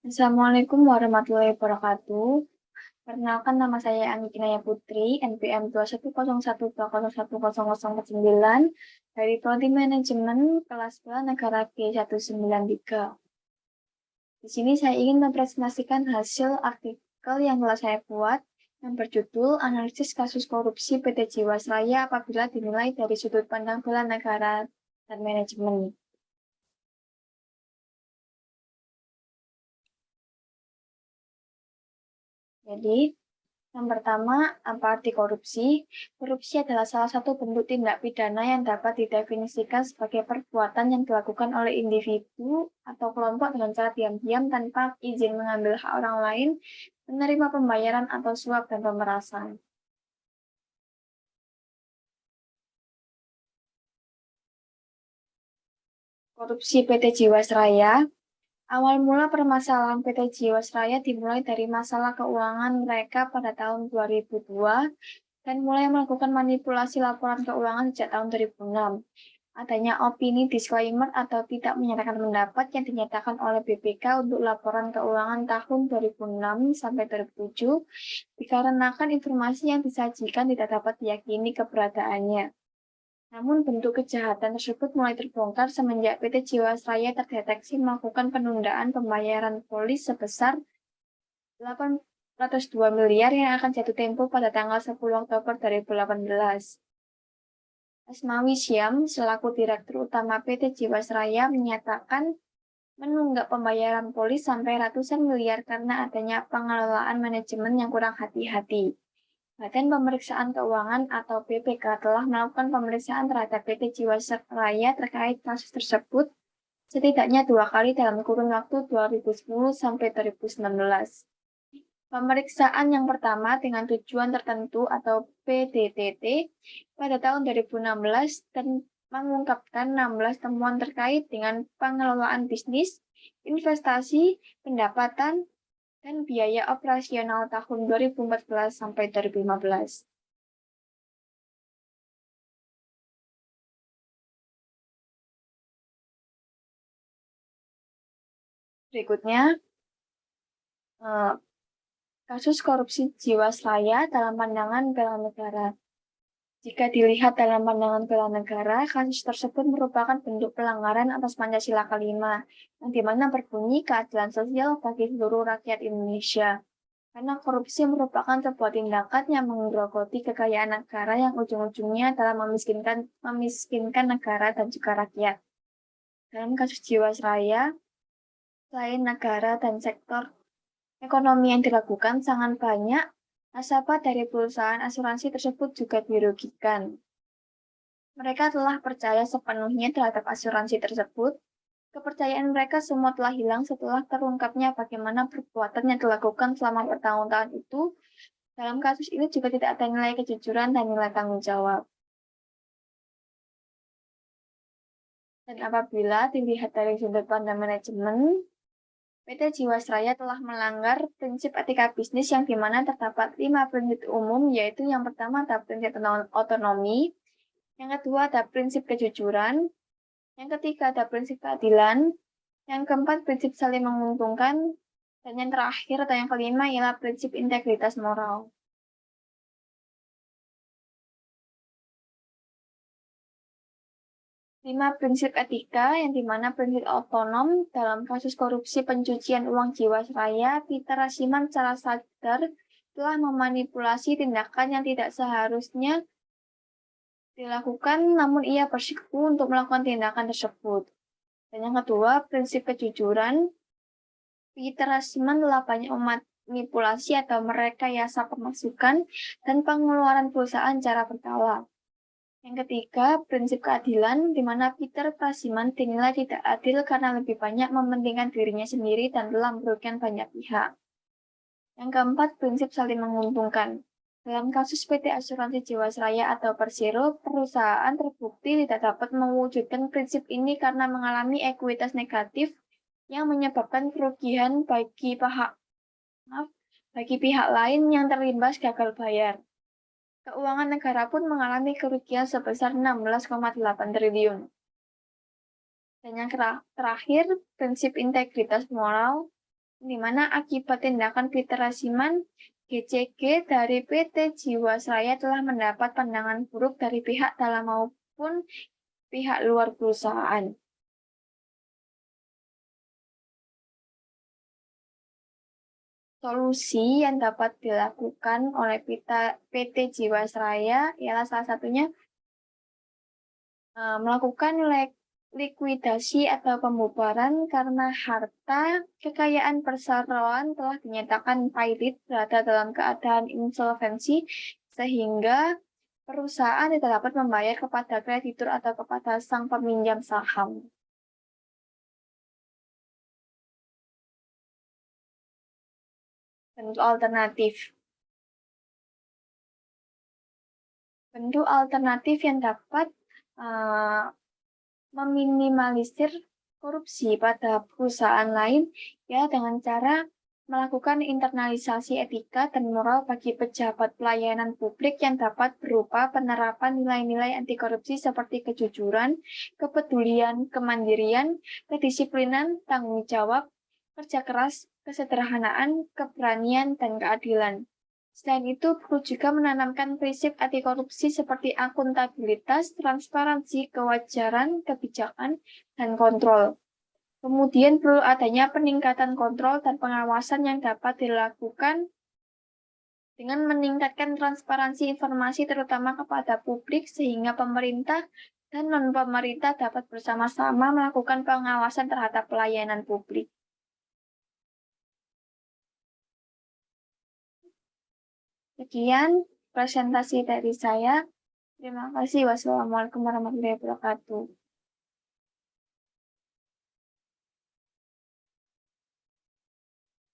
Assalamualaikum warahmatullahi wabarakatuh. Perkenalkan nama saya Anggi Kinaya Putri, NPM 21012011049 dari Prodi Manajemen kelas B Negara G193. Di sini saya ingin mempresentasikan hasil artikel yang telah saya buat yang berjudul Analisis Kasus Korupsi PT Jiwasraya apabila dinilai dari sudut pandang bela negara dan manajemen. Jadi, yang pertama, apa arti korupsi? Korupsi adalah salah satu bentuk tindak pidana yang dapat didefinisikan sebagai perbuatan yang dilakukan oleh individu atau kelompok dengan cara diam-diam tanpa izin mengambil hak orang lain, menerima pembayaran atau suap dan pemerasan. Korupsi PT Jiwasraya. Awal mula permasalahan PT Jiwasraya dimulai dari masalah keuangan mereka pada tahun 2002 dan mulai melakukan manipulasi laporan keuangan sejak tahun 2006. Adanya opini disclaimer atau tidak menyatakan pendapat yang dinyatakan oleh BPK untuk laporan keuangan tahun 2006 sampai 2007 dikarenakan informasi yang disajikan tidak dapat diyakini keberadaannya. Namun bentuk kejahatan tersebut mulai terbongkar semenjak PT Jiwasraya terdeteksi melakukan penundaan pembayaran polis sebesar 802 miliar yang akan jatuh tempo pada tanggal 10 Oktober 2018. Asmawi Syam, selaku Direktur Utama PT Jiwasraya, menyatakan menunggak pembayaran polis sampai ratusan miliar karena adanya pengelolaan manajemen yang kurang hati-hati. Badan Pemeriksaan Keuangan atau BPK telah melakukan pemeriksaan terhadap PT Jiwasraya terkait kasus tersebut setidaknya 2 kali dalam kurun waktu 2010 sampai 2019. Pemeriksaan yang pertama dengan tujuan tertentu atau PDTT pada tahun 2016 dan mengungkapkan 16 temuan terkait dengan pengelolaan bisnis, investasi, pendapatan, dan biaya operasional tahun 2014 sampai 2015. Berikutnya, eh, kasus korupsi Jiwasraya dalam pandangan bela negara. Jika dilihat dalam pandangan bela negara, kasus tersebut merupakan bentuk pelanggaran atas Pancasila kelima, yang dimana berbunyi keadilan sosial bagi seluruh rakyat Indonesia. Karena korupsi merupakan sebuah tindakan yang menggerogoti kekayaan negara yang ujung-ujungnya adalah memiskinkan negara dan juga rakyat. Dalam kasus Jiwasraya, selain negara dan sektor ekonomi yang dilakukan sangat banyak, nasabah dari perusahaan asuransi tersebut juga dirugikan. Mereka telah percaya sepenuhnya terhadap asuransi tersebut. Kepercayaan mereka semua telah hilang setelah terungkapnya bagaimana perbuatan yang dilakukan selama bertahun-tahun itu. Dalam kasus ini juga tidak ada nilai kejujuran dan nilai tanggung jawab. Dan apabila dilihat dari sudut pandang manajemen, PT Jiwasraya telah melanggar prinsip etika bisnis yang dimana terdapat 5 prinsip umum, yaitu yang pertama ada prinsip otonomi, yang kedua ada prinsip kejujuran, yang ketiga ada prinsip keadilan, yang keempat prinsip saling menguntungkan, dan yang terakhir atau yang kelima ialah prinsip integritas moral. 5 prinsip etika yang dimana prinsip otonom dalam kasus korupsi pencucian uang Jiwasraya, Peter Rasiman secara sadar telah memanipulasi tindakan yang tidak seharusnya dilakukan, namun ia bersikuku untuk melakukan tindakan tersebut. Dan yang kedua, prinsip kejujuran. Peter Rasiman telah banyak memanipulasi atau merekayasa pemasukan dan pengeluaran perusahaan secara berkala. Yang ketiga, prinsip keadilan, di mana Peter Prasiman dinilai tidak adil karena lebih banyak mementingkan dirinya sendiri dan telah merugikan banyak pihak. Yang keempat, prinsip saling menguntungkan. Dalam kasus PT Asuransi Jiwasraya atau Persero, perusahaan terbukti tidak dapat mewujudkan prinsip ini karena mengalami ekuitas negatif yang menyebabkan kerugian bagi pihak lain yang terlibat gagal bayar. Keuangan negara pun mengalami kerugian sebesar 16,8 triliun. Dan yang terakhir, prinsip integritas moral. di mana akibat tindakan Peter Rasiman, GCG dari PT Jiwasraya telah mendapat pandangan buruk dari pihak dalam maupun pihak luar perusahaan. Solusi yang dapat dilakukan oleh PT Jiwasraya ialah salah satunya melakukan likuidasi atau pembubaran karena harta kekayaan perseroan telah dinyatakan pailit berada dalam keadaan insolvensi sehingga perusahaan tidak dapat membayar kepada kreditur atau kepada sang peminjam saham. Bentuk alternatif. Bentuk alternatif yang dapat meminimalisir korupsi pada perusahaan lain ya dengan cara melakukan internalisasi etika dan moral bagi pejabat pelayanan publik yang dapat berupa penerapan nilai-nilai anti korupsi seperti kejujuran, kepedulian, kemandirian, kedisiplinan, tanggung jawab, kerja keras, kesederhanaan, keberanian, dan keadilan. Selain itu, perlu juga menanamkan prinsip anti korupsi seperti akuntabilitas, transparansi, kewajaran, kebijakan, dan kontrol. Kemudian perlu adanya peningkatan kontrol dan pengawasan yang dapat dilakukan dengan meningkatkan transparansi informasi terutama kepada publik sehingga pemerintah dan non-pemerintah dapat bersama-sama melakukan pengawasan terhadap pelayanan publik. Sekian presentasi dari saya. Terima kasih. Wassalamualaikum warahmatullahi wabarakatuh.